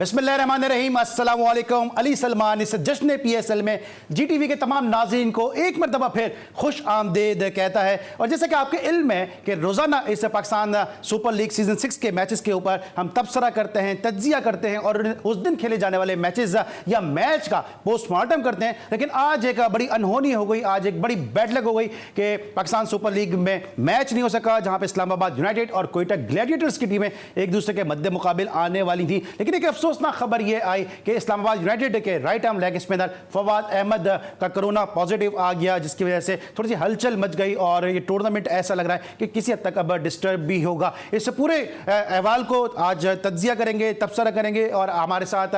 बिस्मिल्लाहिर्रहमानिर्रहीम, अस्सलाम वालेकुम। अली सलमान इस जश्न PSL में GTV के तमाम नाज़रीन को एक मरतबा फिर खुश आमदेद कहता है। और जैसे कि आपके इल्म है कि रोज़ाना इस पाकिस्तान सुपर लीग सीज़न 6 के मैचेस के ऊपर हम तबसरा करते हैं, तज्जिया करते हैं और उस दिन खेले जाने वाले मैचेस या मैच का पोस्टमार्टम करते हैं। लेकिन आज एक बड़ी अनहोनी हो गई, आज एक बड़ी बैड लक हो गई कि पाकिस्तान सुपर लीग में मैच नहीं हो सका, जहाँ पर इस्लामाबाद यूनाइटेड और कोयटा ग्लैडिएटर्स की टीमें एक दूसरे के मद्दे मुकाबिल आने वाली थी। लेकिन एक अफसोसनाक खबर यह आई कि इस्लामाबाद यूनाइटेड के right arm leg spinner Fawad Ahmed का कोरोना पॉजिटिव आ गया, जिसकी वजह से थोड़ी सी हलचल मच गई और ये टूर्नामेंट ऐसा लग रहा है कि किसी हद तक अब डिस्टर्ब भी होगा। इस पूरे अहवाल को आज तज्जिया करेंगे, तबसरा करेंगे और हमारे साथ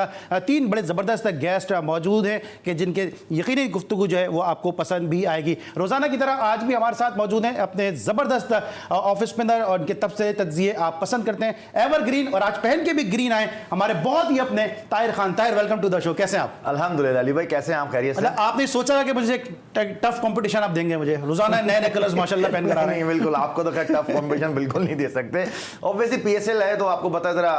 तीन बड़े ज़बरदस्त गेस्ट मौजूद हैं कि जिनके यकीनी गुफ्तगू जो है वो आपको पसंद भी आएगी। रोज़ाना की तरह आज भी हमारे साथ मौजूद हैं अपने ज़बरदस्त ऑफ स्पिनर और उनके तबसरे तज्जिए आप पसंद करते हैं, एवरग्रीन, और आज पहन के भी ग्रीन आए हमारे बहुत ही अपने Tahir Khan. Tahir, welcome to the show. कैसे हैं आप? अल्हम्दुलिल्लाह। अली भाई कैसे हैं आप? खैरियत से? आपने सोचा था कि मुझे एक टफ कंपटीशन आप देंगे मुझे? रोजाना नए नए कलर्स माशाल्लाह पहन कर आ रहे हैं। नहीं, बिल्कुल आपको तो खैर टफ कंपटीशन बिल्कुल नहीं दे सकते। ऑब्वियसली PSL है तो आपको पता है जरा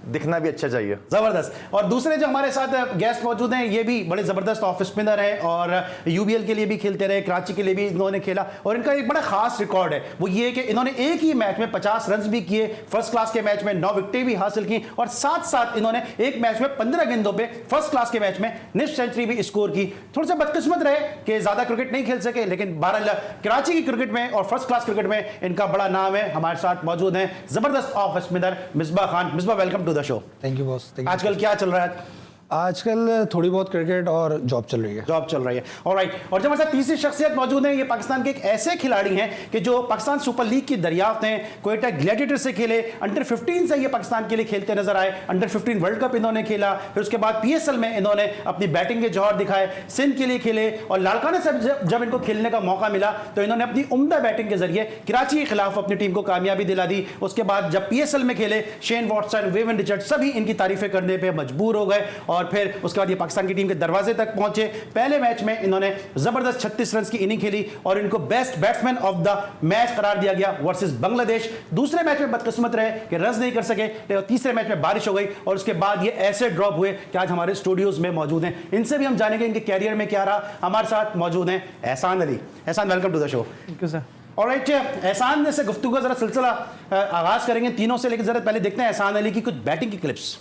दिखना भी अच्छा चाहिए। जबरदस्त। और दूसरे जो हमारे साथ गेस्ट मौजूद हैं ये भी बड़े जबरदस्त ऑफ स्पिनर हैं और UBL के लिए भी खेलते रहे, कराची के लिए भी इन्होंने खेला और इनका एक बड़ा खास रिकॉर्ड है, वो ये कि इन्होंने एक ही मैच में 50 रन भी किए, फर्स्ट क्लास के मैच में 9 विकेटें भी हासिल की और साथ साथ इन्होंने एक मैच में 15 गेंदों पे फर्स्ट क्लास के मैच में निफ्ट सेंचुरी भी स्कोर की। थोड़ा सा बदकिस्मत रहे कि ज्यादा क्रिकेट नहीं खेल सके, लेकिन बहरहाल कराची की क्रिकेट में और फर्स्ट क्लास क्रिकेट में इनका बड़ा नाम है। हमारे साथ मौजूद हैं जबरदस्त off spinner Misbah Khan. Misbah, welcome to the show. Thank you boss. आजकल क्या चल रहा है? आजकल थोड़ी बहुत क्रिकेट और जॉब चल रही है। जॉब चल रही है, ऑलराइट। और जब हमारे साथ तीसरी शख्सियत मौजूद है, ये पाकिस्तान के एक ऐसे खिलाड़ी हैं कि जो पाकिस्तान सुपर लीग की दरियाफ्त हैं, कोयटा ग्लैडिएटर से खेले, अंडर 15 से ये पाकिस्तान के लिए खेलते नजर आए, अंडर 15 वर्ल्ड कप इन्होंने खेला, फिर उसके बाद PSL में इन्होंने अपनी बैटिंग के जौहर दिखाए, सिंध के लिए खेले और लाड़काना से जब इनको खेलने का मौका मिला तो इन्होंने अपनी उम्दा बैटिंग के जरिए कराची के खिलाफ अपनी टीम को कामयाबी दिला दी। उसके बाद जब PSL में खेले, शेन वॉटसन, वेवन रिचर्ड सभी इनकी तारीफें करने पर मजबूर हो गए और फिर उसके बाद पाकिस्तान की टीम के दरवाजे तक पहुंचे। पहले मैच में इन्होंने जबरदस्त 36 रन की इनिंग खेली और इनको best batsman of the match करार दिया गया वर्सेस बांग्लादेश। दूसरे मैच में बदकिस्मत रहे कि रन नहीं कर सके, लेकिन तीसरे मैच में बारिश हो गई और उसके बाद ये ऐसे ड्रॉप हुए कि आज हमारे स्टूडियोज में मौजूद हैं। इनसे भी हम जानेंगे इनके कैरियर में क्या रहा। हमारे साथ मौजूद हैं Ehsan Ali. Ehsan, welcome to the show. Thank you sir. Alright, Ehsan से गुफ्तगू का जरा सिलसिला आगाज करेंगे तीनों से, लेकिन जरा पहले देखते हैं एहसान अली की कुछ बैटिंग की क्लिप्स।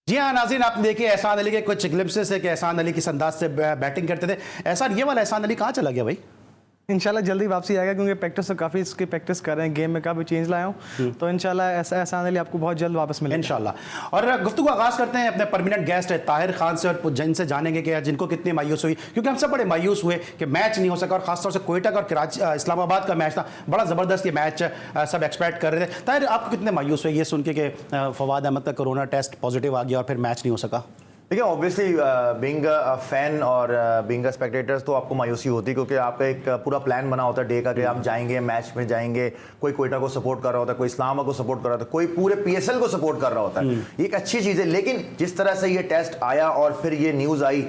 जी हाँ नाज़रीन, आपने देखे एहसान अली के कुछ ग्लिम्सेस है कि एहसान अली किस अंदाज से बैटिंग करते थे। एहसान, ये वाला एहसान अली कहाँ चला गया भाई? इंशाल्लाह जल्दी वापसी आएगा क्योंकि प्रैक्टिस तो काफ़ी इसकी प्रैक्टिस कर रहे हैं, गेम में काफ़ी चेंज लाया हूँ, तो इंशाल्लाह ऐसा एहसान अली आपको बहुत जल्द वापस मिलेगा इंशाल्लाह। और गुफ्तगू आगाज़ करते हैं अपने परमानेंट गेस्ट है ताहिर खान से और जिनसे जानेंगे कि जिनको कितनी मायूस हुई, क्योंकि हम सब बड़े मायूस हुए कि मैच नहीं हो सका और खासतौर से कोयटा का और कराची इस्लामाबाद का मैच था, बड़ा ज़बरदस्त ये मैच सब एक्सपेक्ट कर रहे थे। ताहिर, आपको कितने मायूस हुए ये सुन के फवाद अहमद का कोरोना टेस्ट पॉजिटिव आ गया और फिर मैच नहीं हो सका? देखिए, ऑब्वियसली बीइंग अ फैन और बीइंग अ स्पेक्टेटर्स तो आपको मायूसी होती है क्योंकि आपका एक पूरा प्लान बना होता है डे का कि हम जाएंगे, मैच में जाएंगे, कोई कोयटा को सपोर्ट कर रहा होता है, कोई इस्लामाबाद को सपोर्ट कर रहा होता है, कोई पूरे PSL को सपोर्ट कर रहा होता है। ये एक अच्छी चीज़ है, लेकिन जिस तरह से ये टेस्ट आया और फिर ये न्यूज़ आई,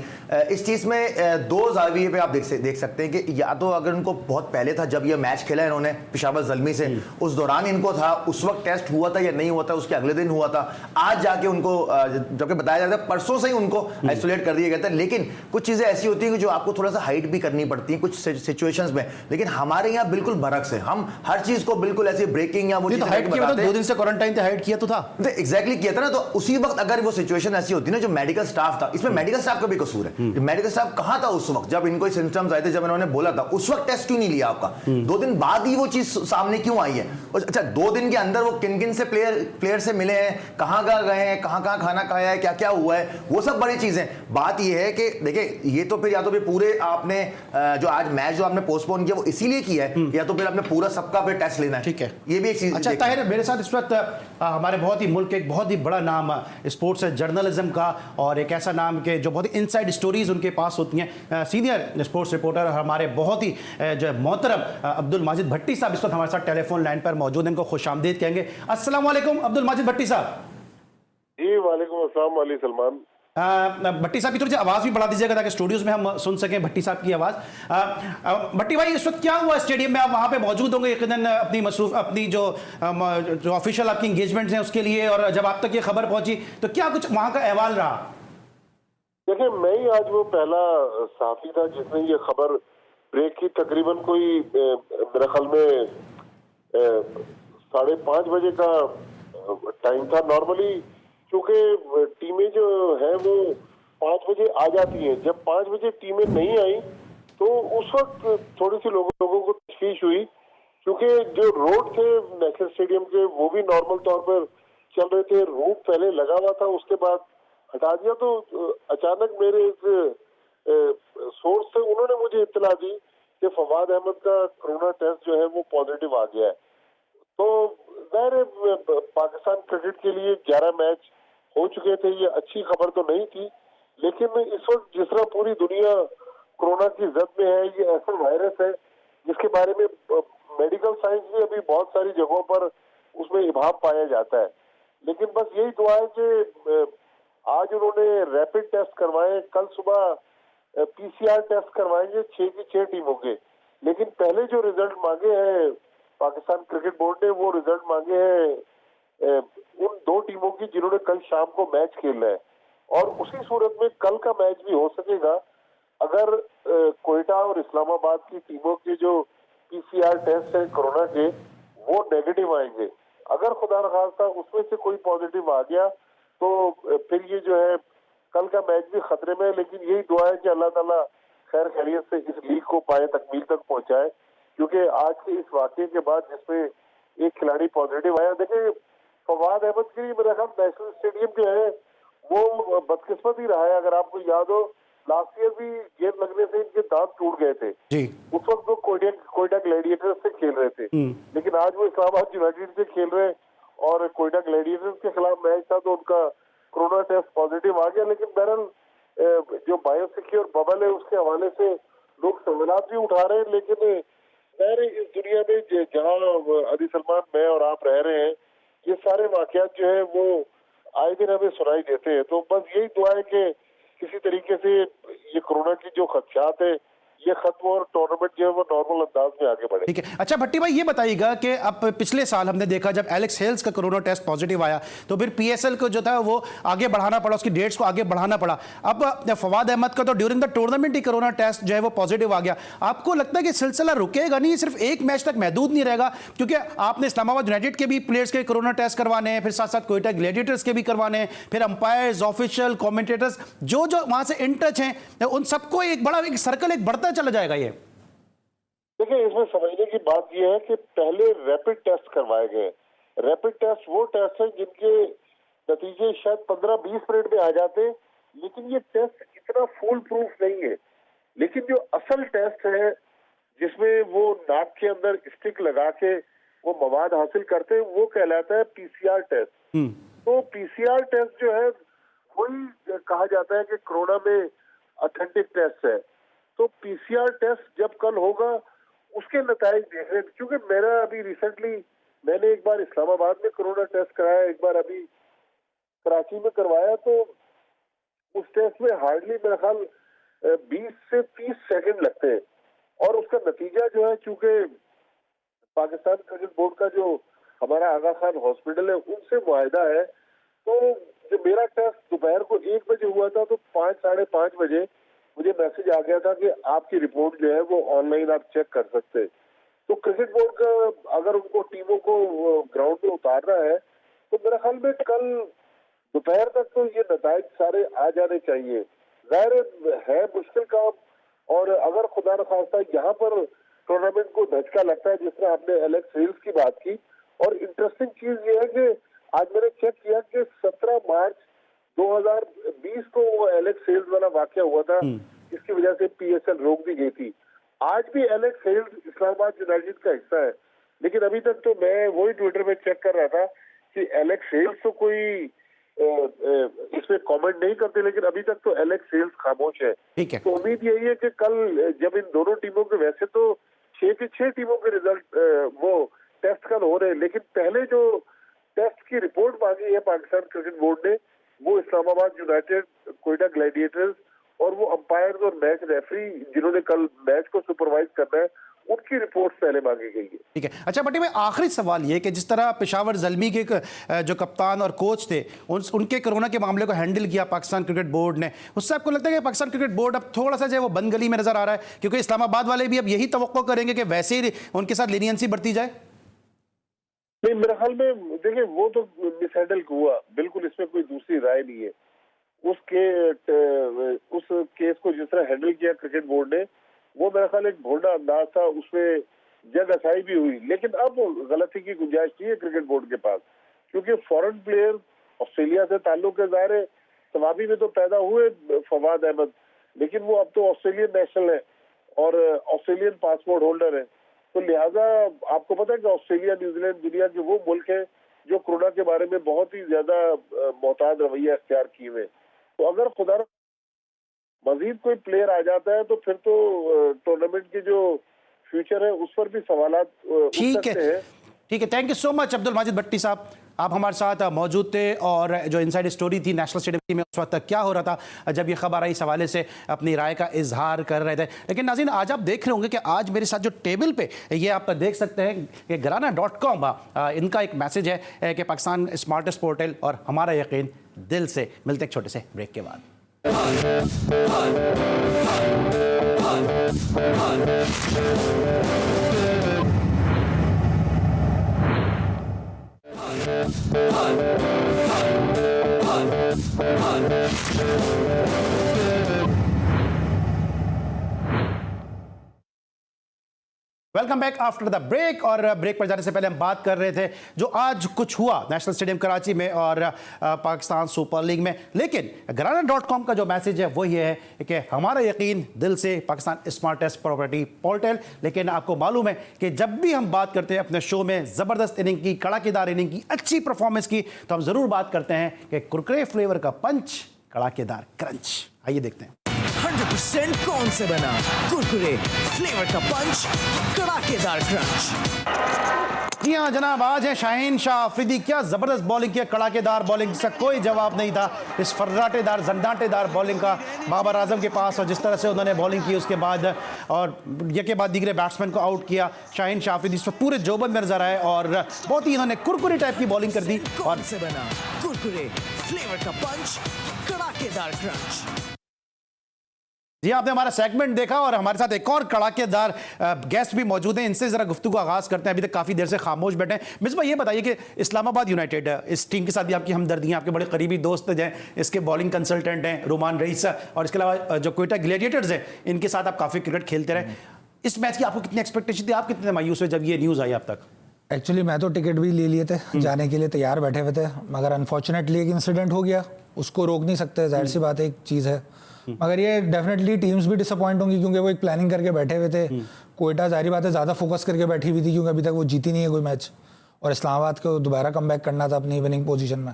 इस चीज़ में दो जाविये पे आप देख सकते हैं कि या तो अगर उनको बहुत पहले था जब ये मैच खेला इन्होंने पेशावर ज़ल्मी से, उस दौरान इनको था, उस वक्त टेस्ट हुआ था या नहीं हुआ था, उसके अगले दिन हुआ था, आज जाके उनको जबकि बताया जाता है परसों से ही उनको आइसोलेट कर दिया गया था। लेकिन कुछ चीज़ें ऐसी होती हैं कि जो आपको थोड़ा सा हाइड भी करनी पड़ती हैं कुछ सिचुएशंस में, लेकिन हमारे यहाँ बिल्कुल बरक्स है, हम हर चीज़ को बिल्कुल ऐसे ब्रेकिंग या वो तो हाइड किया, 2 दिन से क्वारंटाइन थे, हाइड किया तो था, तो एग्जैक्टली किया था ना। तो उसी वक्त अगर वो सिचुएशन ऐसी होती ना, जो मेडिकल स्टाफ था, इसमें मेडिकल स्टाफ का भी कसूर है। मेडिकल स्टाफ कहाँ था उस वक्त जब इनको सिम्टम्स आए थे, जब इन्होंने बोला था, उस वक्त टेस्ट क्यों नहीं लिया आपका? 2 दिन बाद ही वो चीज सामने क्यों आई है? अच्छा, 2 दिन के अंदर वो किन किन से प्लेयर से मिले हैं, कहाँ गए हैं, कहाँ खाना खाया है, क्या क्या हुआ है, वो सब बड़ी चीजें। बात ये है कि देखिए, ये तो फिर या तो फिर पूरे आपने जो आज मैच जो आपने पोस्टपोन किया वो इसीलिए किया है, या तो फिर आपने पूरा सबका फिर टेस्ट लेना है। ठीक है, ये भी एक चीज। अच्छा ताहिर, मेरे साथ इस वक्त हमारे बहुत ही मुल्क के एक बहुत ही बड़ा नाम स्पोर्ट्स जर्नलिज्म का, और एक ऐसा नाम के जो बहुत ही इनसाइड स्टोरीज उनके पास होती हैं, सीनियर स्पोर्ट्स रिपोर्टर हमारे बहुत ही जो मोहतरम अब्दुल माजिद भट्टी साहब इस वक्त हमारे साथ टेलीफोन लाइन पर मौजूद हैं। इनको खुशामदीद कहेंगे। अस्सलाम वालेकुम अब्दुल माजिद भट्टी साहब। जी वालेकुम अस्सलाम अली सलमान। भट्टी साहब की थोड़ी सी आवाज़ भी बढ़ा दीजिएगा ताकि स्टूडियोज में हम सुन सकें भट्टी साहब की आवाज़। भट्टी भाई, इस वक्त क्या हुआ स्टेडियम में? आप वहाँ पे मौजूद होंगे यकीनन अपनी मसरूफ अपनी जो ऑफिशियल आपकी इंगेजमेंट्स हैं उसके लिए, और जब आप तक ये खबर पहुंची तो क्या कुछ वहाँ का अहवाल रहा? देखिए, मैं ही आज वो पहला साथी था जिसने ये खबर ब्रेक की। तकरीबन कोई मेरे ख्याल में 5:30 बजे का टाइम था। नॉर्मली क्योंकि टीमें जो है वो 5 बजे आ जाती हैं, जब 5 बजे टीमें नहीं आई तो उस वक्त थोड़ी सी लोगों को तशवीश हुई, क्योंकि जो रोड थे नेशनल स्टेडियम के वो भी नॉर्मल तौर पर चल रहे थे। रूट पहले लगा हुआ था, उसके बाद हटा दिया। तो अचानक मेरे एक सोर्स से उन्होंने मुझे इत्तला दी कि फवाद अहमद का कोरोना टेस्ट जो है वो पॉजिटिव आ गया है। तो ज़ाहिर पाकिस्तान क्रिकेट के लिए 11 मैच हो चुके थे, ये अच्छी खबर तो नहीं थी, लेकिन इस वक्त जिस तरह पूरी दुनिया कोरोना की जद में है, ये ऐसा वायरस है जिसके बारे में मेडिकल साइंस भी अभी बहुत सारी जगहों पर उसमें इबाम पाया जाता है। लेकिन बस यही दुआ है कि आज उन्होंने रैपिड टेस्ट करवाए, कल सुबह PCR टेस्ट करवाएंगे 6 की 6 टीमों के। लेकिन पहले जो रिजल्ट मांगे हैं पाकिस्तान क्रिकेट बोर्ड ने, वो रिजल्ट मांगे हैं उन 2 टीमों की जिन्होंने कल शाम को मैच खेलना है। और उसी सूरत में कल का मैच भी हो सकेगा अगर कोयटा और इस्लामाबाद की टीमों के जो PCR टेस्ट है कोरोना के वो नेगेटिव आएंगे। अगर खुदा न खास्ता उसमें से कोई पॉजिटिव आ गया तो फिर ये जो है कल का मैच भी खतरे में है। लेकिन यही दुआ है कि अल्लाह ताला खैर खैरियत से इस लीग को पाए तकमील तक पहुंचाए, क्योंकि आज के इस वाकये के बाद जिसमें एक खिलाड़ी पॉजिटिव आया, देखिए फवाद अहमद के लिए मेरा ख्याल नेशनल स्टेडियम जो है वो बदकिस्मत ही रहा है। अगर आपको याद हो, लास्ट ईयर भी गेंद लगने से इनके दांत टूट गए थे जी। उस वक्त वो कोयटा ग्लैडिएटर्स से खेल रहे थे, लेकिन आज वो इस्लामाबाद यूनाइटेड से खेल रहे हैं और कोयटा ग्लैडिएटर्स के खिलाफ मैच था तो उनका कोरोना टेस्ट पॉजिटिव आ गया। लेकिन बहरहाल जो बायोसिक्योर बबल है उसके हवाले से लोग सवालात भी उठा रहे हैं। लेकिन इस दुनिया में जहाँ अली सलमान, मैं और आप रह रहे हैं, ये सारे वाकयात जो है वो आए दिन हमें सुनाई देते हैं। तो बस यही दुआ है कि किसी तरीके से ये कोरोना की जो खदशात है ये खत्म और टूर्नामेंट जो है वो नॉर्मल अंदाज में आगे बढ़े। ठीक है। अच्छा भट्टी भाई, ये बताइएगा कि अब पिछले साल हमने देखा जब एलेक्स हेल्स का कोरोना टेस्ट पॉजिटिव आया तो फिर PSL को जो था वो आगे बढ़ाना पड़ा, उसकी डेट्स को आगे बढ़ाना पड़ा। अब फवाद अहमद का तो ड्यूरिंग द टूर्नामेंट ही कोरोना टेस्ट जो है वो पॉजिटिव आ गया। आपको लगता है कि सिलसिला रुकेगा नहीं, सिर्फ एक मैच तक महदूद नहीं रहेगा? क्योंकि आपने इस्लामाबाद यूनाइटेड के भी प्लेयर्स के कोरोना टेस्ट करवाने हैं, फिर साथ साथ कोयटा ग्लैडिएटर्स के भी करवाने हैं, फिर अंपायर्स, ऑफिशियल, कॉमेंटेटर्स जो वहां से इन टच हैं, उन सबको एक बड़ा एक सर्कल एक बढ़ता चला जाएगा। ये देखिए, इसमें समझने की बात यह है कि पहले रैपिड टेस्ट करवाए गए। रैपिड टेस्ट वो टेस्ट है जिनके नतीजे शायद 15-20 मिनट में आ जाते, लेकिन ये टेस्ट इतना फुल प्रूफ नहीं है। लेकिन जो असल टेस्ट है जिसमें वो नाक के अंदर स्टिक लगा के वो मवाद हासिल करते हैं, वो कहलाता है PCR टेस्ट। तो PCR टेस्ट जो है वही कहा जाता है कि कोरोना में ऑथेंटिक टेस्ट है। तो PCR टेस्ट जब कल होगा उसके नताइज देख रहे हैं। क्योंकि मेरा अभी रिसेंटली मैंने एक बार इस्लामाबाद में कोरोना टेस्ट कराया, एक बार अभी कराची में करवाया, तो उस टेस्ट में हार्डली मेरा ख्याल 20 से 30 सेकंड लगते हैं और उसका नतीजा जो है, चूंकि पाकिस्तान क्रिकेट बोर्ड का जो हमारा आगा खान हॉस्पिटल है उनसे मुआहिदा है, तो जो मेरा टेस्ट दोपहर को 1 बजे हुआ था तो 5, साढ़े 5 बजे मुझे मैसेज आ गया था कि आपकी रिपोर्ट जो है वो ऑनलाइन आप चेक कर सकते हैं। तो क्रिकेट बोर्ड का अगर उनको टीमों को ग्राउंड पे उतारना है तो मेरे ख्याल में कल दोपहर तक तो ये नताइज सारे आ जाने चाहिए। जाहिर है मुश्किल काम, और अगर खुदा न खास्ता यहाँ पर टूर्नामेंट को धचका लगता है, जिस तरह आपने एलेक्स हेल्स की बात की, और इंटरेस्टिंग चीज ये है कि आज मैंने चेक किया कि 17 मार्च 2020 को वो एलेक्स सेल्स वाला वाकया हुआ था, इसकी वजह से पीएसएल रोक दी गई थी। आज भी एलेक्स सेल्स इस्लामाबाद यूनाइटेड का हिस्सा है, लेकिन अभी तक तो मैं वही ट्विटर पे चेक कर रहा था कि एलेक्स सेल्स तो कोई इसमें कमेंट नहीं करते, लेकिन अभी तक तो एलेक्स सेल्स खामोश है। ठीक है। तो उम्मीद यही है कि कल जब इन दोनों टीमों के, वैसे तो 6 की 6 टीमों के रिजल्ट वो टेस्ट कल हो रहे हैं, लेकिन पहले जो टेस्ट की रिपोर्ट मांगी है पाकिस्तान क्रिकेट बोर्ड ने, वो इस्लामाबाद यूनाइटेड, कोयटा ग्लैडिएटर्स और वो अंपायर्स और मैच रेफरी जिन्होंने कल मैच को सुपरवाइज करना है, उनकी रिपोर्ट पहले मांगी गई है। ठीक है। अच्छा भट्टी भाई, आखिरी सवाल ये कि जिस तरह पेशावर ज़ल्मी के जो कप्तान और कोच थे, उनके कोरोना के मामले को हैंडल किया पाकिस्तान क्रिकेट बोर्ड ने, उससे आपको लगता है कि पाकिस्तान क्रिकेट बोर्ड अब थोड़ा सा जो है वो बंद गली में नजर आ रहा है? क्योंकि इस्लामाबाद वाले भी अब यही तवक्को करेंगे कि वैसे ही उनके साथ लीनियंसी बढ़ती जाए। नहीं, मेरे ख्याल में देखिए वो तो मिसहैंडल हुआ, बिल्कुल इसमें कोई दूसरी राय नहीं है। उस केस को जिस तरह हैंडल किया क्रिकेट बोर्ड ने, वो मेरा ख्याल एक भोंडा अंदाज था, उसमें जग असाई भी हुई, लेकिन अब गलती की गुंजाइश नहीं है क्रिकेट बोर्ड के पास, क्योंकि फॉरेन प्लेयर ऑस्ट्रेलिया से ताल्लुक है, ज़ाहिर है सवाबी में तो पैदा हुए फवाद अहमद, लेकिन वो अब तो ऑस्ट्रेलियन नेशनल है और ऑस्ट्रेलियन पासपोर्ट होल्डर है। तो लिहाजा आपको पता है कि ऑस्ट्रेलिया, न्यूजीलैंड दुनिया के वो मुल्क है जो कोरोना के बारे में बहुत ही ज्यादा मोहतात रवैया अख्तियार किए हुए। तो अगर खुदा मजीद कोई प्लेयर आ जाता है तो फिर तो टूर्नामेंट की जो फ्यूचर है उस पर भी सवालात उठ सकते हैं। ठीक है, thank you so much Abdul Majid Bhatti sahab, आप हमारे साथ मौजूद थे और जो इनसाइड स्टोरी थी नेशनल स्टेडियम में उस वक्त क्या हो रहा था जब ये खबर आई, इस हवाले से अपनी राय का इजहार कर रहे थे। लेकिन नाज़रीन, आज आप देख रहे होंगे कि आज मेरे साथ जो टेबल पे ये आप देख सकते हैं कि घराना.com इनका एक मैसेज है कि पाकिस्तान स्मार्टेस्ट पोर्टल और हमारा यकीन दिल से। मिलते एक छोटे से ब्रेक के बाद। Welcome back after the break. और ब्रेक पर जाने से पहले हम बात कर रहे थे जो आज कुछ हुआ नेशनल स्टेडियम कराची में और पाकिस्तान सुपर लीग में। लेकिन घराना.com का जो मैसेज है वो ये है कि हमारा यकीन दिल से, पाकिस्तान स्मार्टेस्ट प्रॉपर्टी पोर्टल। लेकिन आपको मालूम है कि जब भी हम बात करते हैं अपने शो में ज़बरदस्त इनिंग की, कड़ाकेदार इनिंग की, अच्छी परफॉर्मेंस की, तो हम ज़रूर बात करते हैं कि कुरकुरे फ्लेवर का पंच, कड़ाकेदार क्रंच। आइए देखते हैं 100% कौन से बना कुरकुरे फ्लेवर का पंच, कड़ाकेदार क्रंच। जी हाँ जनाब, आज है शाहीन शाह अफरीदी। क्या जबरदस्त बॉलिंग की, कड़ाकेदार बॉलिंग, इसका कोई जवाब नहीं था इस फर्राटेदार जन्नाटेदार बॉलिंग का बाबर आजम के पास। और जिस तरह से उन्होंने बॉलिंग की उसके बाद और एक के बाद दीगरे बैट्समैन को आउट किया, शाहीन शाह अफरीदी इस पर पूरे जोबन में नजर आए और बहुत ही इन्होंने कुरकुरे टाइप की बॉलिंग कर दी। कौन से बना कुरकुरे फ्लेवर का पंच, कड़ाकेदार क्रंच। जी आपने हमारा सेगमेंट देखा और हमारे साथ एक और कड़ाकेदार गेस्ट भी मौजूद हैं। इनसे जरा गुफ्तगू आगाज करते हैं। अभी तक काफी देर से खामोश बैठे हैं। मिसबा ये बताइए कि इस्लामाबाद यूनाइटेड, इस टीम के साथ भी आपकी हमदर्दियां, आपके बड़े करीबी दोस्त हैं, इसके बॉलिंग कंसल्टेंट हैं रोमान रईस, और इसके अलावा जो कोयटा ग्लैडिएटर्स हैं इनके साथ आप काफी क्रिकेट खेलते रहे। इस मैच की आपको कितनी एक्सपेक्टेशन थी, आप कितने मायूस हुए जब ये न्यूज आई आप तक? एक्चुअली मैं तो टिकट भी ले लिए थे, जाने के लिए तैयार बैठे हुए थे, मगर अनफॉर्चुनेटली एक इंसिडेंट हो गया, उसको रोक नहीं सकते, जाहिर सी बात एक चीज़ है। मगर ये डेफिनेटली टीम्स भी डिसअपॉइंट होंगी क्योंकि वो एक प्लानिंग करके बैठे हुए थे। कोयटा जाहिर बात है ज़्यादा फोकस करके बैठी हुई थी क्योंकि अभी तक वो जीती नहीं है कोई मैच, और इस्लामाबाद को दोबारा कमबैक करना था अपनी विनिंग पोजीशन में,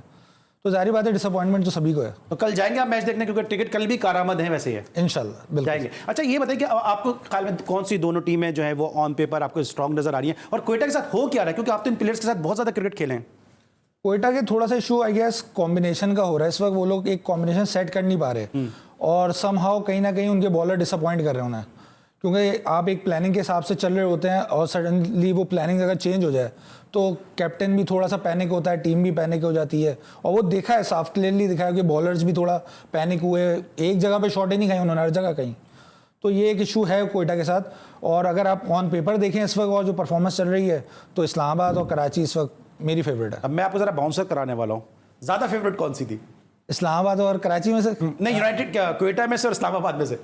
तो जाहिर बात है डिसअपॉइंटमेंट तो सभी को है। तो कल जाएंगे आप मैच देखने, क्योंकि टिकट कल भी कारामद है वैसे है? इंशाल्लाह बिल्कुल जाएंगे। अच्छा ये बताइए कि आपको ख्याल में कौन सी दोनों टीमें जो है वो ऑन पेपर आपको स्ट्रॉन्ग नजर आ रही हैं, और कोयटा के साथ हो क्या रहा है, क्योंकि आप तो इन प्लेयर्स के साथ बहुत ज़्यादा क्रिकेट खेले हैं? कोयटा के थोड़ा सा इशू आई गेस कॉम्बिनेशन का हो रहा है इस वक्त, वो लोग एक कॉम्बिनेशन सेट कर नहीं पा रहे और समहाउ कहीं ना कहीं उनके बॉलर डिसअपॉइंट कर रहे हैं उन्हें, क्योंकि आप एक प्लानिंग के हिसाब से चल रहे होते हैं और सडनली वो प्लानिंग अगर चेंज हो जाए तो कैप्टन भी थोड़ा सा पैनिक होता है, टीम भी पैनिक हो जाती है। और वो देखा है, साफ क्लियरली दिखा है कि बॉलर्स भी थोड़ा पैनिक हुए, एक जगह पे शॉट ही नहीं खाई उन्होंने, हर जगह कहीं। तो ये एक इशू है कोयटा के साथ। और अगर आप ऑन पेपर देखें इस वक्त और जो परफॉर्मेंस चल रही है तो इस्लामाबाद और कराची इस वक्त मेरी फेवरेट है। अब मैं आपको जरा बाउंसर कराने वाला हूँ, ज़्यादा फेवरेट कौन सी थी? इस्लामाबाद और कराची में से? नहीं, यूनाइटेड क्या, कोयटा में से और इस्लामाबाद में से?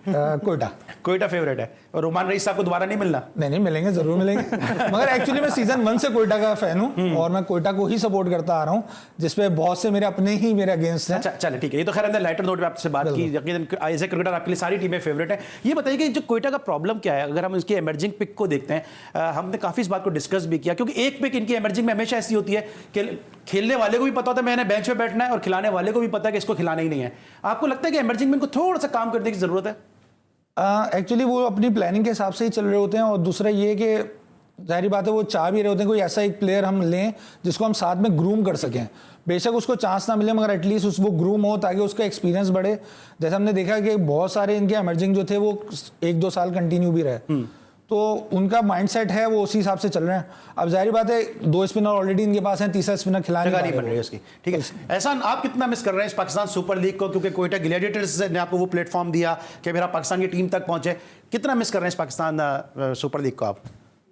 कोयटा। कोयटा फेवरेट है, और रोमान रईस साहब को दोबारा नहीं मिलना? नहीं मिलेंगे, जरूर मिलेंगे। मगर एक्चुअली मैं सीजन 1 से कोयटा का फैन हूँ और मैं कोयटा को ही सपोर्ट करता आ रहा हूँ, जिसपे बहुत से मेरे अपने ही मेरे अगेंस्ट हैं। अच्छा चले ठीक है, ये तो खैर हमने लाइटर नोट पे आपसे बात की। यकीनन एज ए क्रिकेटर आपके लिए सारी टीमें फेवरेट है। ये बताइए कि जो कोयटा का प्रॉब्लम क्या है, अगर हम इसकी इमर्जिंग पिक को देखते हैं, हमने काफी इस बात को डिस्कस भी किया, क्योंकि एक पिक इनकी इमर्जिंग में हमेशा ऐसी होती है कि खेलने वाले को भी पता होता है मैंने बेंच पे बैठना है, और खिलाने वाले को भी पता है कि इसको खिलाना ही नहीं है। आपको लगता है कि इमर्जिंग में इनको थोड़ा सा काम करने की जरूरत है? एक्चुअली वो अपनी प्लानिंग के हिसाब से ही चल रहे होते हैं, और दूसरा ये कि जाहिर बात है वो चाह भी रहे होते हैं कोई ऐसा एक प्लेयर हम लें जिसको हम साथ में ग्रूम कर सकें। बेशक उसको चांस ना मिले, मगर एटलीस्ट वो ग्रूम हो ताकि उसका एक्सपीरियंस बढ़े। जैसे हमने देखा कि बहुत सारे इनके इमर्जिंग जो थे वो 1-2 साल कंटिन्यू भी रहे, तो उनका माइंडसेट है वो उसी हिसाब से चल रहे हैं। अब जाहिर बात है 2 स्पिनर ऑलरेडी इनके पास हैं, तीसरा स्पिनर खिलाने नहीं बन रही है उसकी। ठीक है, एहसान आप कितना मिस कर रहे हैं इस पाकिस्तान सुपर लीग को, क्योंकि कोयटा ग्लैडिएटर्स ने आपको वो प्लेटफॉर्म दिया कि मेरा पाकिस्तान की टीम तक पहुंचे, कितना मिस कर रहे हैं इस पाकिस्तान सुपर लीग को आप?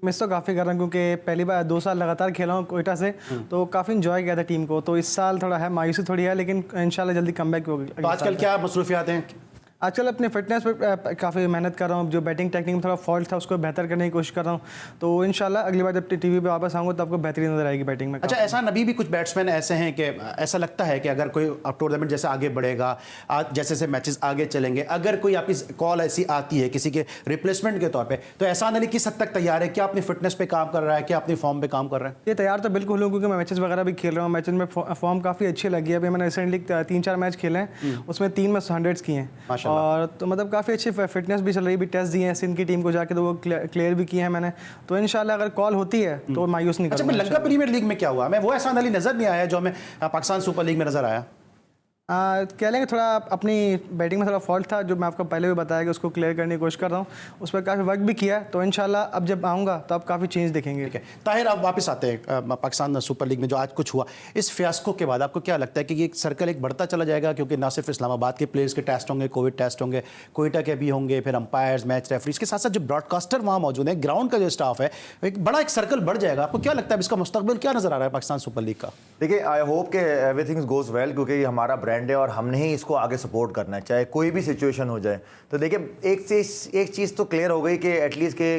मिस तो काफ़ी कर रहा हूँ, क्योंकि पहली बार 2 साल लगातार खेला हूँ कोयटा से, तो काफ़ी इंजॉय किया था टीम को। तो इस साल थोड़ा है मायूसी थोड़ी है, लेकिन इंशाल्लाह जल्दी कमबैक होगी। तो आजकल क्या मसरूफियात हैं? आजकल अपने फिटनेस पे काफ़ी मेहनत कर रहा हूँ। जो बैटिंग टेक्निक में थोड़ा फॉल्ट था उसको बेहतर करने की कोशिश कर रहा हूँ। तो इंशाल्लाह अगली बार जब टीवी पे वापस आऊँगा तो आपको बेहतरीन नजर आएगी बैटिंग में। अच्छा, ऐसा अभी भी कुछ बैट्समैन ऐसे हैं कि ऐसा लगता है कि अगर कोई टूर्नामेंट जैसे आगे बढ़ेगा, जैसे जैसे मैचेस आगे चलेंगे, अगर कोई आपकी कॉल ऐसी आती है किसी के रिप्लेसमेंट के तौर पर, तो एहसान अली किस हद तक तैयार है? क्या अपनी फिटनेस पे काम कर रहा है, क्या अपनी फॉर्म पे काम कर रहा है? ये तैयार तो बिल्कुल हूँ, क्योंकि मैं मैचेस वगैरह भी खेल रहा हूँ। मैचेस में फॉर्म काफ़ी अच्छी लगी है। अभी मैंने रिसेंटली 3-4 मैच खेले हैं, उसमें 3 में 100s किए हैं, और तो मतलब काफ़ी अच्छी फिटनेस भी चल रही है। भी टेस्ट दिए हैं सिंध की टीम को जाके, तो वो क्लियर भी किए हैं मैंने। तो इंशाल्लाह अगर कॉल होती है तो मायूस नहीं करूँगा। अच्छा, लंका प्रीमियर लीग में क्या हुआ? मैं वो एहसान अली नजर नहीं आया जो हमें पाकिस्तान सुपर लीग में नजर आया। कह लेंगे थोड़ा अपनी बैटिंग में थोड़ा फॉल्ट था, जो मैं आपको पहले भी बताया कि उसको क्लियर करने की कोशिश कर रहा हूँ। उस पर काफ़ी वर्क भी किया है, तो इंशाल्लाह अब जब आऊँगा तो आप काफ़ी चेंज देखेंगे। ठीक है, ताहिर आप वापस आते हैं पाकिस्तान सुपर लीग में जो आज कुछ हुआ, इस फियास्को के बाद आपको क्या लगता है कि ये सर्कल एक बढ़ता चला जाएगा? क्योंकि ना सिर्फ इस्लामाबाद के प्लेयर्स के टेस्ट होंगे, कोविड टेस्ट होंगे, कोयटा के भी होंगे, फिर अंपायर्स, मैच रेफरीज के साथ साथ जो ब्रॉडकास्टर वहाँ मौजूद है, ग्राउंड का जो स्टाफ है, एक बड़ा एक सर्कल बढ़ जाएगा। आपको क्या लगता है इसका मुस्तकबिल क्या नजर आ रहा है पाकिस्तान सुपर लीग का? देखिए, आई होप कि एवरीथिंग गोज वेल, क्योंकि ये हमारा ब्रांड है और हमने ही इसको आगे सपोर्ट करना है, चाहे कोई भी सिचुएशन हो जाए। तो देखिए, एक चीज़ तो क्लियर हो गई कि एटलीस्ट के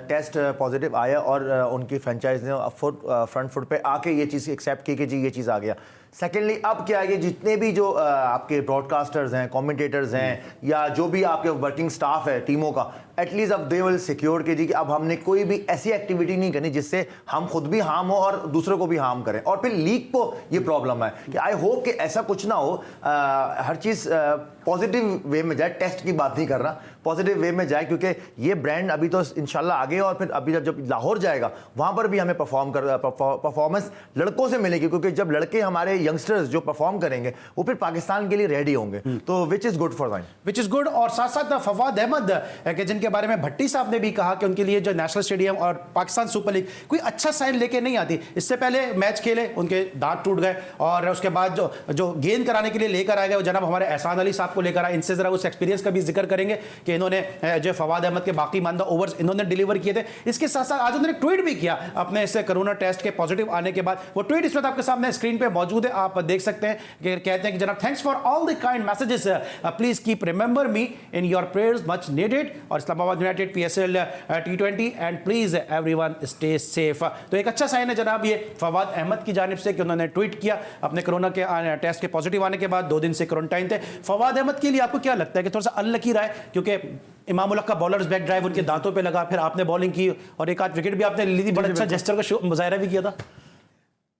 टेस्ट पॉजिटिव आया और उनकी फ्रेंचाइज ने फ्रंट फुट पे आके ये चीज़ एक्सेप्ट की कि जी ये चीज़ आ गया। सेकेंडली, अब क्या है, जितने भी जो आपके ब्रॉडकास्टर्स हैं, कमेंटेटर्स हैं, या जो भी आपके वर्किंग स्टाफ है टीमों का, एटलीस्ट अब दे विल सिक्योर कीजिए कि अब हमने कोई भी ऐसी एक्टिविटी नहीं करनी जिससे हम खुद भी हार्म हो और दूसरों को भी हार्म करें, और फिर लीग को ये प्रॉब्लम है कि आई होप कि ऐसा कुछ ना हो। हर चीज़ पॉजिटिव वे में जाए, टेस्ट की बात नहीं कर रहा, पॉजिटिव वे में जाए, क्योंकि ये ब्रांड अभी तो इंशाल्लाह आगे, और फिर अभी जब लाहौर जाएगा वहाँ पर भी हमें परफॉर्मेंस लड़कों से मिलेगी, क्योंकि जब लड़के हमारे यंगस्टर्स जो परफॉर्म करेंगे वो फिर पाकिस्तान के लिए रेडी होंगे, तो which is good for which is good. और साथ साथ फवाद अहमद के जिनके बारे में भट्टी साहब ने भी कहा कि उनके लिए जो नेशनल स्टेडियम और पाकिस्तान सुपर लीग कोई अच्छा साइन लेके नहीं आती। इससे पहले मैच खेले, उनके दांत टूट गए, और उसके बाद जो गेंद कराने के लिए लेकर आए गए वो जनाब हमारे एहसान अली साहब को लेकर आए। इनसे जरा उस एक्सपीरियंस का भी जिक्र करेंगे कि इन्होंने जो फवाद अहमद के बाकी मानदा ओवर्स इन्होंने डिलीवर किए थे। इसके साथ साथ आज उन्होंने ट्वीट भी किया अपने इस कोरोना टेस्ट के पॉजिटिव आने के बाद। वो ट्वीट इस वक्त आपके सामने स्क्रीन पे मौजूद है, आप देख सकते हैं कि कहते हैं कि जनाब thanks for all the kind messages, please keep remember me in your prayers, much needed, और Islamabad united PSL T20 and please everyone stay safe. तो एक अच्छा साइन है जनाब ये फवाद अहमद की जानिब से कि उन्होंने ट्वीट किया अपने कोरोना के टेस्ट के पॉजिटिव आने के बाद 2 दिन से क्वारंटाइन थे। फवाद अहमद के लिए आपको क्या लगता है कि थोड़ा सा अनलकी रहा है, क्योंकि इमाम उल हक का बॉलर्स बैक ड्राइव उनके दांतों पे लगा, फिर आपने बॉलिंग की और एक आध विकेट भी आपने ली थी, बड़ा अच्छा जेस्चर का मुजाहरा भी किया था।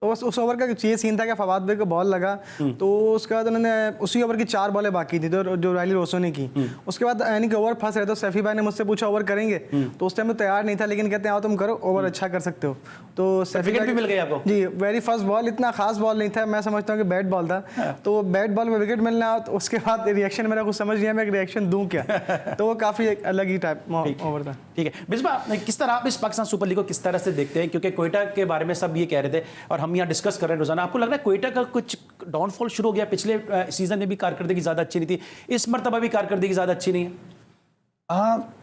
तो बस उस ओवर का ये सीन था कि फवाद भाई को बॉल लगा, तो उसके बाद उन्होंने उसी ओवर की 4 बॉलें बाकी थी जो रायली रोसो ने की। उसके बाद यानी कि ओवर फंस रहे, तो सैफी भाई ने मुझसे पूछा ओवर करेंगे, तो उस टाइम तो तैयार नहीं था, लेकिन कहते हैं आओ तुम करो, ओवर अच्छा कर सकते हो। तो विकेट भी मिल गई आपको? जी, वेरी फर्स्ट बॉल इतना खास बॉल नहीं था, मैं समझता हूँ कि बैट बॉल था, तो बैट बॉल में विकेट मिलना, तो उसके बाद रिएक्शन मेरा कुछ समझ नहीं आया, मैं एक रिएक्शन दूँ क्या, तो वो काफ़ी अलग ही टाइप ओवर था। ठीक है बिस्बा, किस तरह आप इस पाकिस्तान सुपर लीग को किस तरह से देखते हैं? क्योंकि कोयटा के बारे में सब ये कह रहे थे और हम यहाँ डिस्कस कर रहे हैं रोजाना, आपको लग रहा है कोयटा का कुछ डाउनफॉल शुरू हो गया? पिछले सीजन में भी कारकर्दगी ज्यादा अच्छी नहीं थी, इस मरतबा भी कारकर्दगी ज्यादा अच्छी नहीं है? हाँ,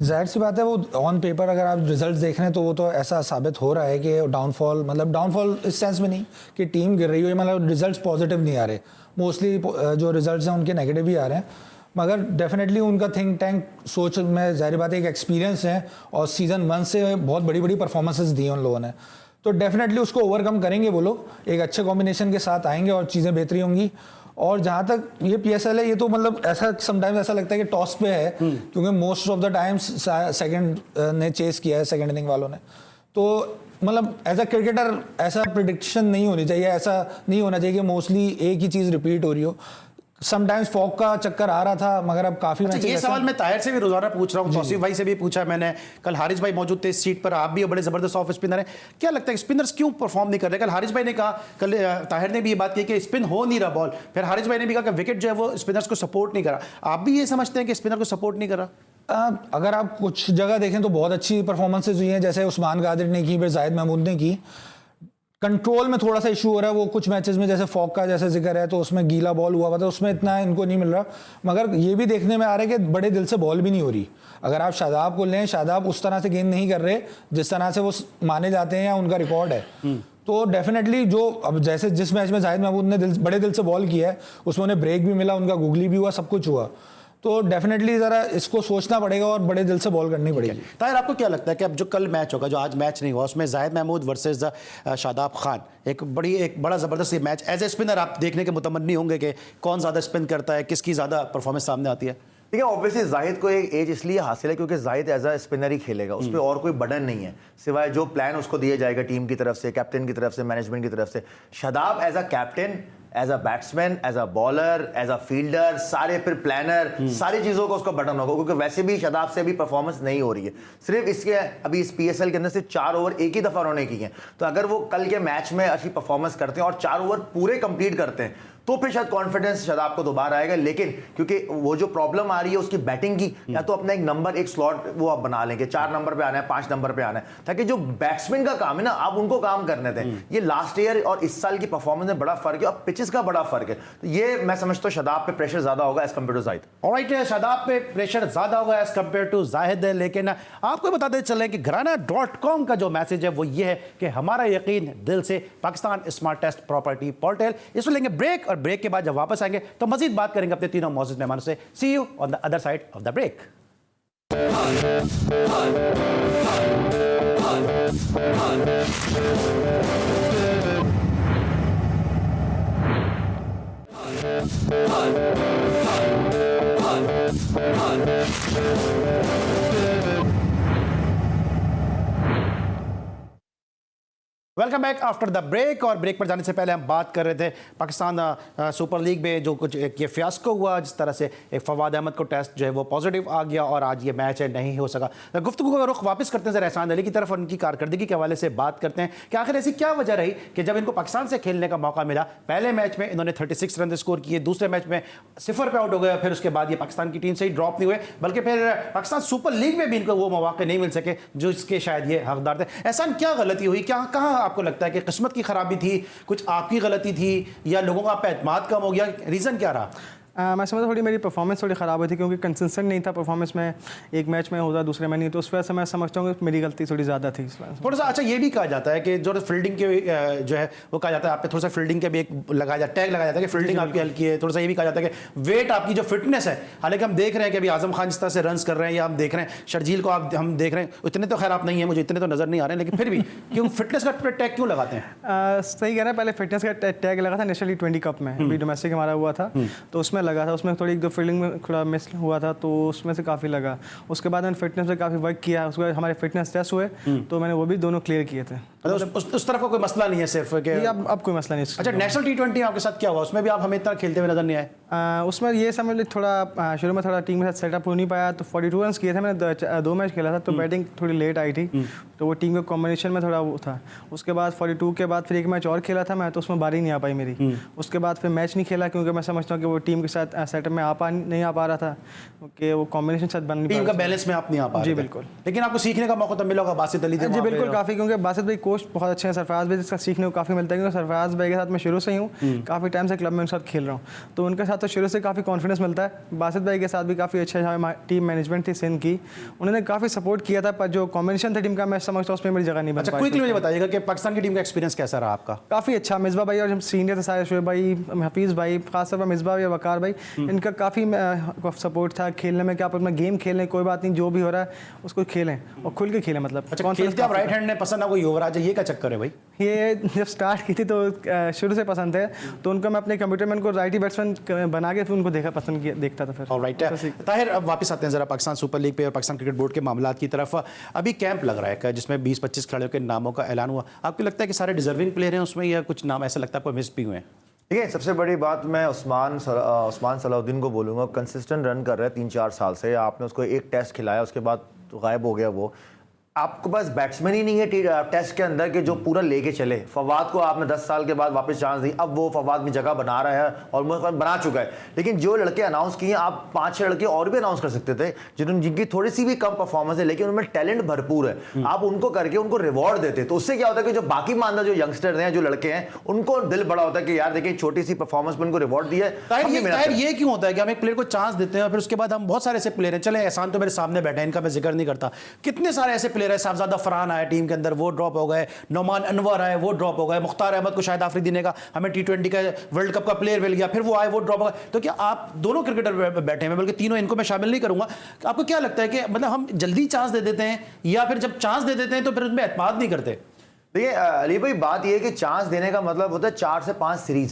जाहिर सी बात है, वो ऑन पेपर अगर आप रिजल्ट्स देख रहे हैं तो वो तो ऐसा साबित हो रहा है कि डाउनफॉल, मतलब डाउनफॉल इस सेंस में नहीं कि टीम गिर रही हो, मतलब रिजल्ट्स पॉजिटिव नहीं आ रहे, मोस्टली जो रिजल्ट्स हैं उनके नेगेटिव ही आ रहे हैं। मगर डेफिनेटली उनका थिंक टैंक सोच में जाहिर बात है एक एक्सपीरियंस है और सीज़न 1 से बहुत बड़ी बड़ी परफॉर्मेंसेस दी हैं उन लोगों ने, तो डेफिनेटली उसको ओवरकम करेंगे वो लोग, एक अच्छे कॉम्बिनेशन के साथ आएंगे और चीज़ें बेहतरी होंगी। और जहाँ तक ये PSL है, ये तो मतलब ऐसा समटाइम्स ऐसा लगता है कि टॉस पे है, क्योंकि most of the times second ने चेस किया है, सेकंड इनिंग वालों ने। तो मतलब एज अ क्रिकेटर ऐसा प्रिडिक्शन नहीं होनी चाहिए, ऐसा नहीं होना चाहिए कि मोस्टली एक ही चीज़ रिपीट हो रही हो। समटाइम्स फॉग का चक्कर आ रहा था, मगर अब काफ़ी अच्छा, ये सवाल मैं ताहिर से भी रोजाना पूछ रहा हूँ, तौसीफ भाई से भी पूछा मैंने, कल हारिस भाई मौजूद थे इस सीट पर, आप भी बड़े जबरदस्त ऑफ स्पिनर हैं, क्या लगता है स्पिनर्स क्यों परफॉर्म नहीं कर रहे? कल हारिस भाई ने कहा, कल ताहिर ने भी ये बात की कि स्पिन हो नहीं रहा बॉल, फिर हारिस भाई ने भी कहा कि विकेट जो है वो स्पिनर्स को सपोर्ट नहीं करा। आप भी ये समझते हैं कि स्पिनर को सपोर्ट नहीं करा? अगर आप कुछ जगह देखें तो बहुत अच्छी परफॉर्मेंसेज हुई हैं, जैसे उस्मान कादिर ने की, फिर जाहिद महमूद ने की। कंट्रोल में थोड़ा सा इशू हो रहा है, वो कुछ मैचेस में जैसे फॉग का जैसे जिक्र है तो उसमें गीला बॉल हुआ हुआ था, उसमें इतना इनको नहीं मिल रहा। मगर ये भी देखने में आ रहा है कि बड़े दिल से बॉल भी नहीं हो रही। अगर आप शादाब को लें, शादाब उस तरह से गेंद नहीं कर रहे जिस तरह से वो माने जाते हैं या उनका रिकॉर्ड है। तो डेफिनेटली जो अब जैसे जिस मैच में जाहिद महमूद ने बड़े दिल से बॉल किया है उसमें उन्हें ब्रेक भी मिला, उनका गुगली भी हुआ, सब कुछ हुआ। तो डेफिनेटली ज़रा इसको सोचना पड़ेगा और बड़े दिल से बॉल करनी पड़ेगी। ताहिर, आपको क्या लगता है कि अब जो कल मैच होगा, जो आज मैच नहीं हुआ, उसमें जाहिद महमूद वर्सेस शादाब खान, एक बड़ा ज़बरदस्त मैच, एज ए स्पिनर आप देखने के मुतमन्नी होंगे कि कौन ज़्यादा स्पिन करता है, किसकी ज़्यादा परफॉर्मेंस सामने आती है? देखिए, ऑब्वियसली जाहिद को एक एज इसलिए हासिल है क्योंकि जाहिद एज अ स्पिनर ही खेलेगा, उस पर और कोई बर्डन नहीं है सिवाय जो प्लान उसको दिया जाएगा टीम की तरफ से, कैप्टन की तरफ से, मैनेजमेंट की तरफ से। Shadab as a captain, as a batsman, as a bowler, as a fielder, सारे फिर प्लानर, सारी चीज़ों का उसका बटन होगा, क्योंकि वैसे भी शादाब से अभी परफॉर्मेंस नहीं हो रही है। सिर्फ इसके अभी इस PSL के अंदर सिर्फ 4 ओवर एक ही दफ़ा उन्होंने किए हैं, तो अगर वो कल के मैच में अच्छी परफॉर्मेंस करते हैं और 4 ओवर पूरे कंप्लीट करते हैं तो फिर शायद कॉन्फिडेंस शादाब को दोबारा आएगा। लेकिन क्योंकि वो जो प्रॉब्लम आ रही है उसकी बैटिंग की, या तो अपना एक नंबर, एक स्लॉट वो आप बना लेंगे, 4 नंबर पे आना है, 5 नंबर पे आना है, ताकि जो बैट्समैन का काम है ना आप उनको काम करने दें। ये लास्ट ईयर और इस साल की परफॉर्मेंस में बड़ा फर्क है और पिचेस का बड़ा फर्क है, तो ये मैं समझता हूँ शादाब पे प्रेशर ज्यादा होगा as compare to Zahid. Alright, Shadab पे प्रेशर ज्यादा होगा एज कम्पेयर टू जाहिद। लेकिन आपको बताते चलें कि घराना.com का जो मैसेज है वो ये है कि हमारा यकीन दिल से पाकिस्तान स्मार्टेस्ट प्रॉपर्टी पोर्टल। इसमें लेंगे ब्रेक और ब्रेक के बाद जब वापस आएंगे तो मजीद बात करेंगे अपने तीनों मौजूद मेहमानों से। See you on the other side of the break. Welcome back after the break. और ब्रेक पर जाने से पहले हम बात कर रहे थे पाकिस्तान सुपर लीग में जो कुछ एक ये फियास्को हुआ, जिस तरह से एक फवाद अहमद को टेस्ट जो है वो पॉजिटिव आ गया और आज ये मैच है नहीं हो सका। गुफ्तगू का रुख वापस करते हैं जरा एहसान अली की तरफ और उनकी कारकर्दगी के हवाले से बात करते हैं कि आखिर ऐसी क्या वजह रही कि जब इनको पाकिस्तान से खेलने का मौका मिला, पहले मैच में इन्होंने 36 रन स्कोर किए, दूसरे मैच में 0 पे आउट हो गया, फिर उसके बाद ये पाकिस्तान की टीम से ही ड्रॉप नहीं हुए, बल्कि फिर पाकिस्तान सुपर लीग में भी इनको वो मौके नहीं मिल सके जो इसके शायद ये हकदार थे। एहसान, क्या गलती हुई, क्या कहाँ आपको लगता है कि किस्मत की खराबी थी, कुछ आपकी गलती थी, या लोगों का आप पे एतमाद कम हो गया, रीजन क्या रहा? मैं समझता थोड़ी मेरी परफॉर्मेंस थोड़ी ख़राब हुई थी क्योंकि कंसिस्टेंट नहीं था परफॉर्मेंस में, एक मैच में होता दूसरे में नहीं, तो उस वजह से मैं समझता हूँ कि मेरी गलती थोड़ी ज़्यादा थी इस वजह से। थोड़ा सा अच्छा ये भी कहा जाता है कि जो फील्डिंग के जो है वो कहा जाता है आप पे थोड़ा सा फील्डिंग के भी एक लगाया जाता है, टैग लगाया जाता है कि फील्डिंग आपकी हल्की है। थोड़ा सा ये भी कहा जाता है कि वेट आपकी जो फिटनेस है, हालांकि हम देख रहे हैं कि अभी आजम खान जिस तरह से रन कर रहे हैं या हम देख रहे हैं शर्जील को हम देख रहे हैं, इतने तो खैर आप नहीं है, मुझे इतने तो नजर नहीं आ रहे हैं, लेकिन फिर भी क्यों फिटनेस का टैग क्यों लगाते हैं? सही कह रहे हैं, पहले फिटनेस का टैग लगा था नेशनल T20 कप में, अभी डोमेस्टिक हमारा हुआ था तो उसमें लगा था, उसमें थोड़ी फील्डिंग में थोड़ा मिस हुआ था तो उसमें से काफ़ी लगा। उसके बाद मैंने फिटनेस पे काफ़ी वर्क किया, उसके बाद हमारे फिटनेस टेस्ट हुए तो मैंने वो भी दोनों क्लियर किए थे। उस तरफ का कोई मसला नहीं है सिर्फ कि अब कोई मसला नहीं। अच्छा, नेशनल T20 आपके साथ क्या हुआ? उसमें भी आप हमें इतना खेलते हुए नजर नहीं आए। उसमें ये समझ लो थोड़ा शुरू में थोड़ा टीम के साथ सेटअप हो नहीं पाया, तो 42 रन किए थे मैंने, 2 मैच खेला था तो बैटिंग थोड़ी लेट आई थी, तो वो टीम के कॉम्बिनेशन में थोड़ा वो था। उसके बाद 42 के बाद फिर एक मैच और खेला था मैं, तो उसमें बारी नहीं आ पाई मेरी। उसके बाद फिर मैच नहीं खेला क्योंकि मैं समझता हूँ कि वो टीम के साथ सेटअप में नहीं आ पा रहा था, क्योंकि वो कॉम्बिनेशन साथ बन नहीं टीम का बैलेंस में आप नहीं आ पा रहे। जी बिल्कुल। लेकिन आपको सीखने का मौका तो मिला होगा बासित अली थे। जी बिल्कुल, काफ़ी, क्योंकि बासित भाई कोच बहुत अच्छे हैं सरफराज भाई, जिसका सीखने को काफ़ी मिलता है, क्योंकि सरफराज भाई के साथ मैं शुरू से ही हूँ, काफ़ी टाइम से क्लब में उनके साथ खेल रहा हूँ, तो उनके साथ तो शुरू से काफ़ी कॉन्फिडेंस मिलता है। बासित भाई के साथ भी काफ़ी अच्छा हमारी टीम मैनेजमेंट थी सिंध की, उन्होंने काफ़ी सपोर्ट किया था, पर जो कॉम्बिनेशन था टीम का मैं समझता हूँ उसमें मेरी जगह नहीं बन अच्छा, पाई। क्विकली मुझे बताइएगा कि पाकिस्तान की टीम का एक्सपीरियंस कैसा रहा आपका? काफ़ी अच्छा, मिसबा भाई और सीनियर थे सारे, शोएब भाई, हफीज़ भाई, खासतौर पर मिसबा भाई, वकार भाई, इनका काफ़ी सपोर्ट था खेलने में कि आप अपना गेम खेलें, कोई बात नहीं, जो भी हो रहा है उसको खेलें और खुल के खेलें। मतलब अच्छा, खेलते आप राइट हैंड ने पसंद आपको युवराज है, ये क्या चक्कर है भाई? ये जब स्टार्ट की थी तो शुरू से पसंद है, तो उनको मैं अपने कंप्यूटर में उनको राइटी बैट्समैन बना के फिर उनको देखता था फिर। ऑलराइट ताहिर, अब वापस आते हैं ज़रा पाकिस्तान सुपर लीग पे और पाकिस्तान क्रिकेट बोर्ड के मामलात की तरफ। अभी कैंप लग रहा है जिसमें 20-25 खिलाड़ियों के नामों का ऐलान हुआ, आपको लगता है कि सारे डिजर्विंग प्लेयर हैं उसमें, या कुछ नाम ऐसा लगता है आपको मिस भी हुए हैं? देखिए, सबसे बड़ी बात मैं उस्मान सलाउद्दीन को बोलूँगा, कंसिस्टेंट रन कर रहे हैं 3-4 साल से। आपने उसको एक टेस्ट खिलाया, उसके बाद तो गायब हो गया वो। आपके पास बैट्समैन ही नहीं है टेस्ट के अंदर कि जो पूरा लेके चले। फवाद को आपने 10 साल के बाद वापस चांस दी, अब वो फवाद में जगह बना रहा है और बना चुका है। लेकिन जो लड़के अनाउंस किए, आप 5-6 लड़के और भी अनाउंस कर सकते थे जिनकी थोड़ी सी भी कम परफॉर्मेंस है, लेकिन उनमें टैलेंट भरपूर है। आप उनको करके उनको रिवॉर्ड देते, तो उससे क्या होता है कि जो बाकी मानदा जो यंगस्टर हैं, जो लड़के हैं, उनको दिल बड़ा होता है कि यार देखिए, छोटी सी परफॉर्मेंस पर उनको रिवॉर्ड दिया है। ये क्यों होता है कि हम एक प्लेयर को चांस देते हैं और फिर उसके बाद हम बहुत सारे ऐसे प्लेयर हैं, चले एहसान तो मेरे सामने बैठे हैं, इनका मैं जिक्र नहीं करता, कितने सारे ऐसे प्लेयर हैं, साहबजादा फरहान आया टीम के अंदर, वो ड्रॉप हो गए, नौमान अनवर आए, वो ड्रॉप हो गए, मुख्तार अहमद को शायद आफरीदी ने कहा हमें T20 का वर्ल्ड कप का प्लेयर मिल गया, फिर वो आए, वो ड्रॉप हो गए। तो क्या आप दोनों क्रिकेटर बैठे हैं, बल्कि तीनों, इनको मैं शामिल नहीं करूंगा, आपको क्या लगता है कि मतलब हम जल्दी चांस दे देते हैं, या फिर जब चांस दे देते हैं तो फिर उसमें एतमाद नहीं करते? देखिए अली भाई, बात यह है कि चांस देने का मतलब होता है 4 से 5 सीरीज,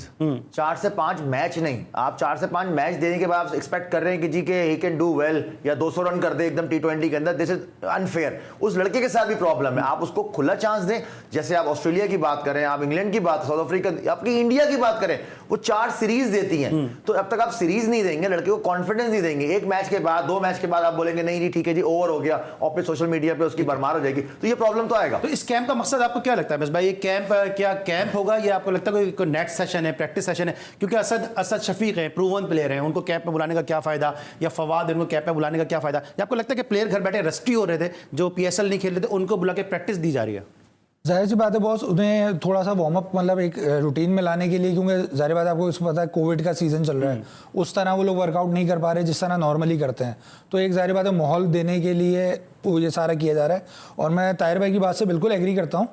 4 से 5 मैच नहीं। आप 4 से 5 मैच देने के बाद आप एक्सपेक्ट कर रहे हैं कि जी के ही कैन डू वेल या 200 रन कर दे एकदम T20 के अंदर, दिस इज अनफेयर। उस लड़के के साथ भी प्रॉब्लम है, आप उसको खुला चांस दें। जैसे आप ऑस्ट्रेलिया की बात करें, आप इंग्लैंड की बात, साउथ अफ्रीका, आपकी इंडिया की बात करें, वो 4 सीरीज देती हैं, तो अब तक आप सीरीज नहीं देंगे, लड़के को कॉन्फिडेंस नहीं देंगे, एक मैच के बाद, 2 मैच के बाद आप बोलेंगे नहीं जी ठीक है जी ओवर हो गया, और फिर सोशल मीडिया पे उसकी भरमार हो जाएगी, तो ये प्रॉब्लम तो आएगा। तो इस कैंप का मकसद आपको क्या लगता है बस भाई? कैंप क्या कैंप होगा, या आपको लगता है कोई नेक्स्ट सेशन है, प्रैक्टिस सेशन है? क्योंकि असद शफीक है, प्रूवन प्लेयर हैं, उनको कैंप में बुलाने का क्या फायदा, या फवाद उनको कैंप में बुलाने का क्या फायदा? या आपको लगता है कि प्लेयर घर बैठे रस्टी हो रहे थे, जो PSL नहीं खेल रहे थे, उनको बुला के प्रैक्टिस दी जा रही है? जाहिर सी बात है बॉस, उन्हें थोड़ा सा वार्म अप मतलब एक रूटीन में लाने के लिए, क्योंकि जाहिर बात है आपको इसको पता है कोविड का सीजन चल रहा है, उस तरह वो लोग वर्कआउट नहीं कर पा रहे जिस तरह नॉर्मली करते हैं, तो एक जाहिर बात है माहौल देने के लिए वो ये सारा किया जा रहा है। और मैं ताहिर भाई की बात से बिल्कुल एग्री करता हूँ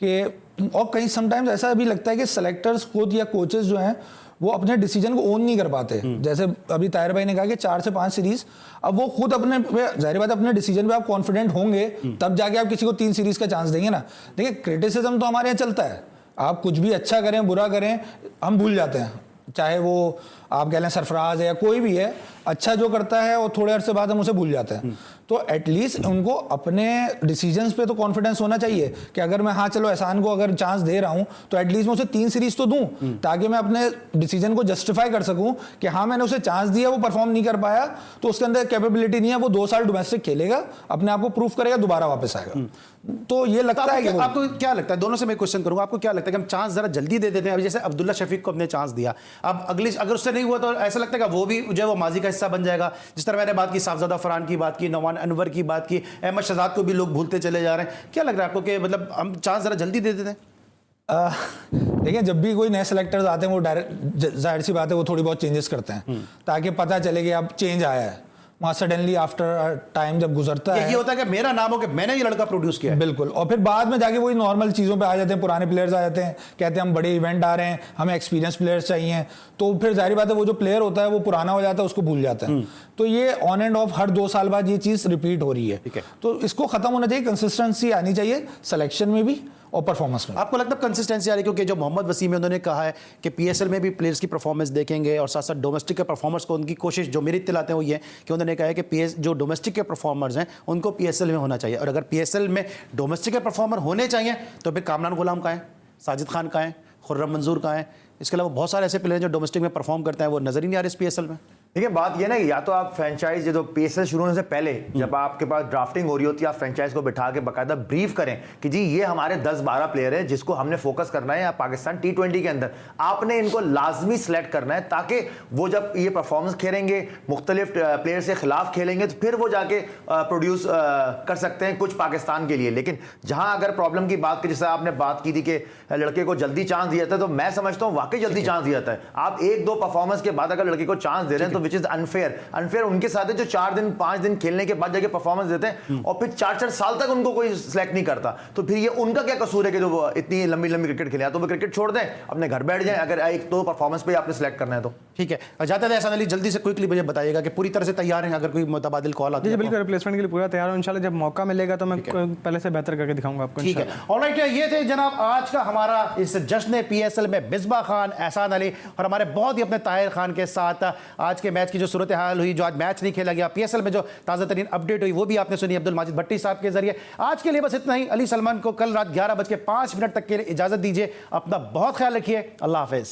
कि, और कहीं समटाइम्स ऐसा भी लगता है कि सेलेक्टर्स खुद या कोचेस जो हैं वो अपने डिसीजन को ओन नहीं कर पाते। जैसे अभी ताहिर भाई ने कहा कि 4 से 5 सीरीज, अब वो खुद अपने, जाहिर बात है अपने डिसीजन पे आप कॉन्फिडेंट होंगे तब जाके आप किसी को 3 सीरीज का चांस देंगे ना। देखिए, क्रिटिसिज्म तो हमारे यहाँ चलता है, आप कुछ भी अच्छा करें बुरा करें हम भूल जाते हैं, चाहे वो आप कह लें सरफराज है या कोई भी है, अच्छा जो करता है और थोड़े अरसे बाद हम उसे भूल जाते हैं। तो एटलीस्ट उनको अपने डिसीजंस पे तो कॉन्फिडेंस होना चाहिए कि अगर मैं, हाँ चलो एहसान को अगर चांस दे रहा हूं तो एटलीस्ट मैं उसे 3 सीरीज तो दूं, ताकि मैं अपने डिसीजन को जस्टिफाई कर सकूं कि हाँ मैंने उसे चांस दिया, वो परफॉर्म नहीं कर पाया, तो उसके अंदर कैपेबिलिटी नहीं है, वो 2 साल डोमेस्टिक खेलेगा, अपने आप को प्रूफ करेगा, दोबारा वापस आएगा। तो ये लगता है कि आपको क्या लगता है, दोनों से मैं क्वेश्चन करूंगा, आपको क्या लगता है कि हम चांस जरा जल्दी दे देते हैं? अभी जैसे अब्दुल्ला शफीक को अपने चांस दिया, अब अगली अगर उससे नहीं हुआ तो ऐसा लगता है कि वो भी जो है वो माजी का हिस्सा बन जाएगा? जिस तरह मैंने बात की, साहबजादा फरहान की बात की, नौमान अनवर की बात की, अहमद शहजाद को भी लोग भूलते चले जा रहे हैं, क्या लग रहा है आपको कि मतलब हम चांस जरा जल्दी दे देते हैं? देखिए, जब भी कोई नए सेलेक्टर्स आते हैं वो डायरेक्ट, जाहिर सी बात है वो थोड़ी बहुत चेंजेस करते हैं ताकि पता चले कि अब चेंज आया है। वहाँ सडनली आफ्टर टाइम जब गुजरता है, ये होता है कि मेरा नाम हो कि मैंने ये लड़का प्रोड्यूस किया है, बिल्कुल, और फिर बाद में जाके वही नॉर्मल चीज़ों पे आ जाते हैं, पुराने प्लेयर्स आ जाते हैं, कहते हैं हम बड़े इवेंट आ रहे हैं, हमें एक्सपीरियंस प्लेयर्स चाहिए, तो फिर जाहिर बात है वो जो प्लेयर होता है वो पुराना हो जाता है, उसको भूल जाता है। तो ये ऑन एंड ऑफ हर 2 साल बाद ये चीज़ रिपीट हो रही है, तो इसको खत्म होना चाहिए, कंसिस्टेंसी आनी चाहिए सिलेक्शन में भी और परफॉर्मेंस में। आपको लगता है कंसिस्टेंसी आ रही है? क्योंकि जो मोहम्मद वसीम है उन्होंने कहा है कि PSL में भी प्लेयर्स की परफॉर्मेंस देखेंगे और साथ साथ डोमेस्टिक के परफॉर्मर्स को, उनकी कोशिश जो मेरी इत्तलाते हैं वो ये कि उन्होंने कहा है कि जो डोमेस्टिक के परफॉर्मर्स हैं उनको PSL में होना चाहिए, और अगर PSL में डोमेस्टिक के परफॉर्मर होने चाहिए तो फिर कामरान गुलाम कहाँ है, साजिद खान कहाँ है, खुर्रम मंजूर कहाँ है? इसके अलावा बहुत सारे ऐसे प्लेयर जो डोमेस्टिक में परफॉर्म करते हैं वो नजर ही नहीं आ रहे इस PSL में। देखिए बात ये ना कि या तो आप फ्रेंचाइज जो पीएसएल शुरू होने से पहले जब आपके पास ड्राफ्टिंग हो रही होती है, आप फ्रेंचाइज को बिठा के बाकायदा ब्रीफ करें कि जी ये हमारे 10-12 प्लेयर है जिसको हमने फोकस करना है पाकिस्तान T20 के अंदर, आपने इनको लाजमी सेलेक्ट करना है ताकि वो जब ये परफॉर्मेंस खेलेंगे, मुख्तलिफ प्लेयर के खिलाफ खेलेंगे, तो फिर वो जाके प्रोड्यूस कर सकते हैं कुछ पाकिस्तान के लिए। लेकिन जहां अगर प्रॉब्लम की बात की, जैसे आपने बात की थी कि लड़के को जल्दी चांस दिया था, तो मैं समझता हूं वाकई जल्दी चांस दिया था। आप 1-2 परफॉर्मेंस के बाद अगर लड़के को चांस दे रहे हैं तो विच इज अनफेयर उनके साथ है जो 4 दिन 5 दिन खेलने के बाद जाके परफॉर्मेंस देते हैं और फिर 4-4 साल तक उनको कोई सिलेक्ट नहीं करता। तो फिर ये उनका क्या कसूर है कि जो वो इतनी लंबी लंबी क्रिकेट खेले? तो वो क्रिकेट छोड़ दें, अपने घर बैठ जाएं अगर 1-2 परफॉर्मेंस पे आपने सिलेक्ट करना है तो। ठीक है, जाते थे एहसान अली, जल्दी से क्विकली मुझे बताइएगा कि पूरी तरह से तैयार हैं अगर कोई मुतबादिल कॉल आती जी है? बिल्कुल, रिप्लेसमेंट के लिए पूरा तैयार हूं। इंशाल्लाह जब मौका मिलेगा तो मैं पहले से बेहतर करके दिखाऊंगा आपको। ठीक है, ऑलराइट, ये थे जनाब आज का हमारा इस जश्न पीएसएल में मिसबा खान, एहसान अली और हमारे बहुत ही अपने ताहिर खान के साथ आज के मैच की जो सूरत हाल हुई, जो आज मैच नहीं खेला गया, पीएसएल में जो ताज़ा तरीन अपडेट हुई वो भी आपने सुनी अब्दुल माजिद भट्टी साहब के जरिए। आज के लिए बस इतना ही। अली सलमान को कल रात 11:05 तक के लिए इजाजत दीजिए। अपना बहुत ख्याल रखिए। अल्लाह हाफिज।